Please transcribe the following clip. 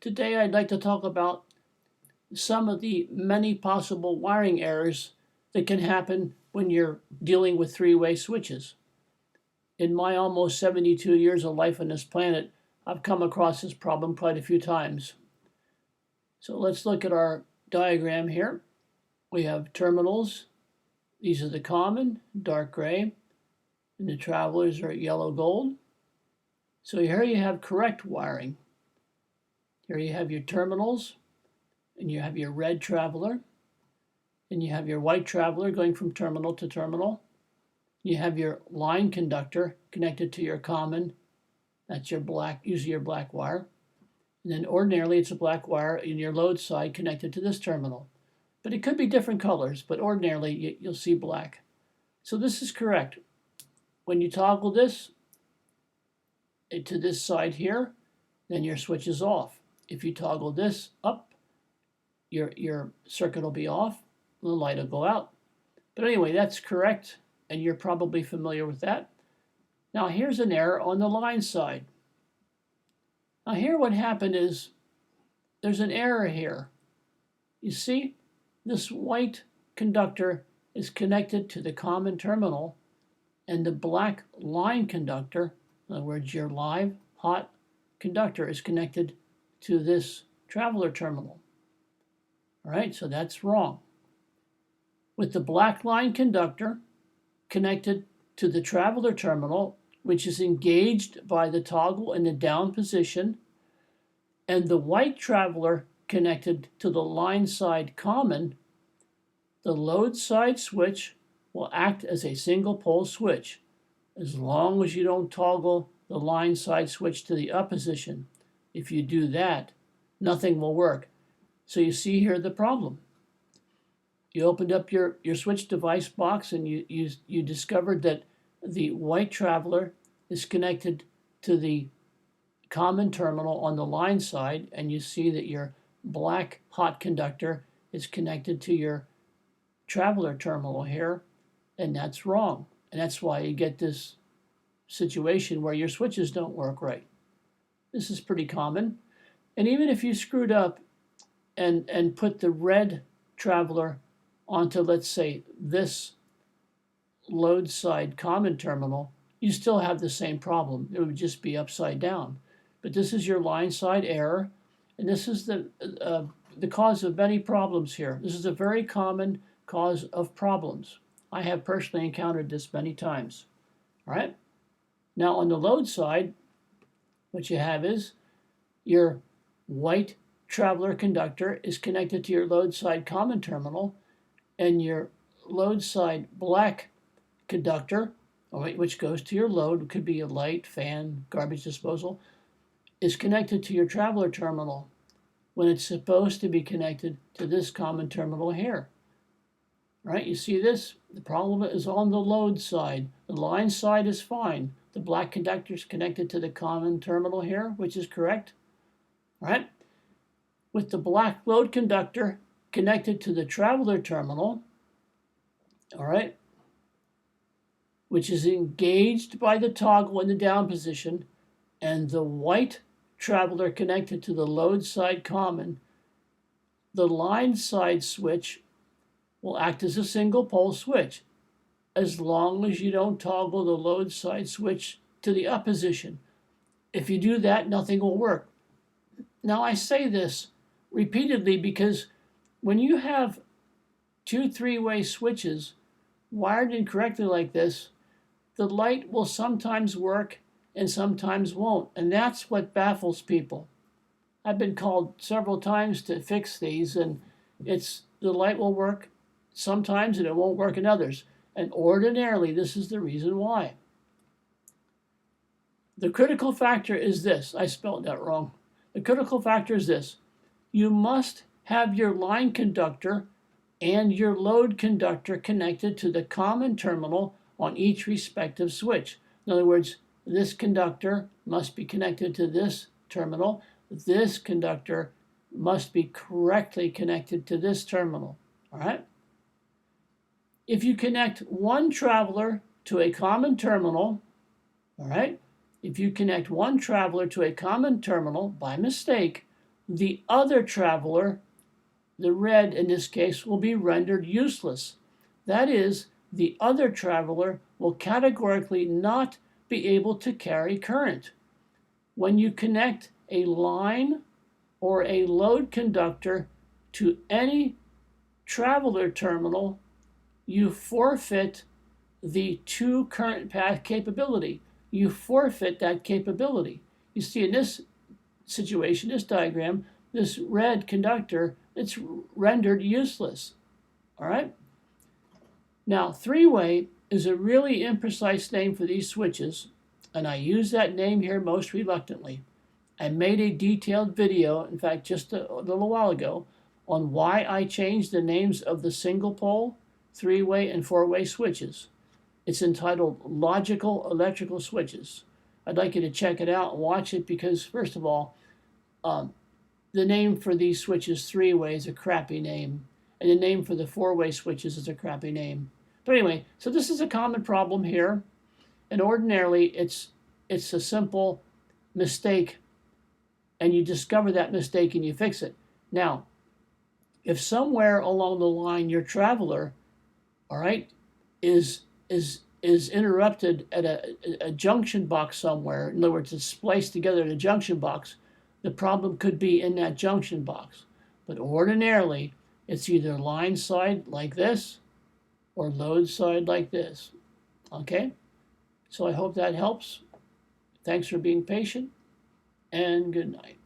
Today I'd like to talk about some of the many possible wiring errors that can happen when you're dealing with three-way switches. In my almost 72 years of life on this planet, I've come across this problem quite a few times. So let's look at our diagram here. We have terminals. These are the common, dark gray, and the travelers are yellow gold. So here you have correct wiring. Here you have your terminals, and you have your red traveler, and you have your white traveler going from terminal to terminal. You have your line conductor connected to your common. That's your black, usually your black wire. And then ordinarily it's a black wire in your load side connected to this terminal. But it could be different colors, but ordinarily you'll see black. So this is correct. When you toggle this to this side here, then your switch is off. If you toggle this up, your circuit will be off, the light will go out. But anyway, that's correct, and you're probably familiar with that. Now here's an error on the line side. Now here what happened is there's an error here. You see, this white conductor is connected to the common terminal, and the black line conductor, in other words, your live hot conductor, is connected to this traveler terminal. All right, so that's wrong. With the black line conductor connected to the traveler terminal, which is engaged by the toggle in the down position, and the white traveler connected to the line side common, the load side switch will act as a single pole switch as long as you don't toggle the line side switch to the up position. If you do that, nothing will work. So you see here the problem. You opened up your switch device box and you discovered that the white traveler is connected to the common terminal on the line side, and you see that your black hot conductor is connected to your traveler terminal here, and that's wrong. And that's why you get this situation where your switches don't work right. This is pretty common. And even if you screwed up and put the red traveler onto, let's say, this load side common terminal, you still have the same problem. It would just be upside down. But this is your line side error, and this is the cause of many problems here. This is a very common cause of problems. I have personally encountered this many times. All right? Now on the load side, what you have is your white traveler conductor is connected to your load side common terminal, and your load side black conductor, which goes to your load, it could be a light, fan, garbage disposal, is connected to your traveler terminal when it's supposed to be connected to this common terminal here. Right? You see this? The problem is on the load side. The line side is fine. The black conductor is connected to the common terminal here, which is correct. All right? With the black load conductor connected to the traveler terminal, all right, which is engaged by the toggle in the down position, and the white traveler connected to the load side common, the line side switch will act as a single pole switch as long as you don't toggle the load side switch to the up position. If you do that, nothing will work. Now I say this repeatedly because when you have two three-way switches wired incorrectly like this, the light will sometimes work and sometimes won't, and that's what baffles people. I've been called several times to fix these, and the light will work sometimes and it won't work in others, and ordinarily this is the reason why. The critical factor is this. I spelled that wrong. The critical factor is this. You must have your line conductor and your load conductor connected to the common terminal on each respective switch. In other words, this conductor must be connected to this terminal. This conductor must be correctly connected to this terminal. All right? If you connect one traveler to a common terminal, all right, if you connect one traveler to a common terminal by mistake, the other traveler, the red in this case, will be rendered useless. That is, the other traveler will categorically not be able to carry current. When you connect a line or a load conductor to any traveler terminal, you forfeit the two current path capability. You forfeit that capability. You see, in this situation, this diagram, this red conductor, it's rendered useless. All right? Now, three-way is a really imprecise name for these switches, and I use that name here most reluctantly. I made a detailed video, in fact, just a little while ago, on why I changed the names of the single pole, three-way, and four-way switches. It's entitled Logical Electrical Switches. I'd like you to check it out and watch it because, first of all, the name for these switches, three-way, is a crappy name, and the name for the four-way switches is a crappy name. But anyway, so this is a common problem here, and ordinarily it's a simple mistake, and you discover that mistake and you fix it. Now, if somewhere along the line your traveler, all right, is interrupted at a junction box somewhere, in other words, it's spliced together at a junction box, the problem could be in that junction box. But ordinarily, it's either line side like this or load side like this. Okay? So I hope that helps. Thanks for being patient, and good night.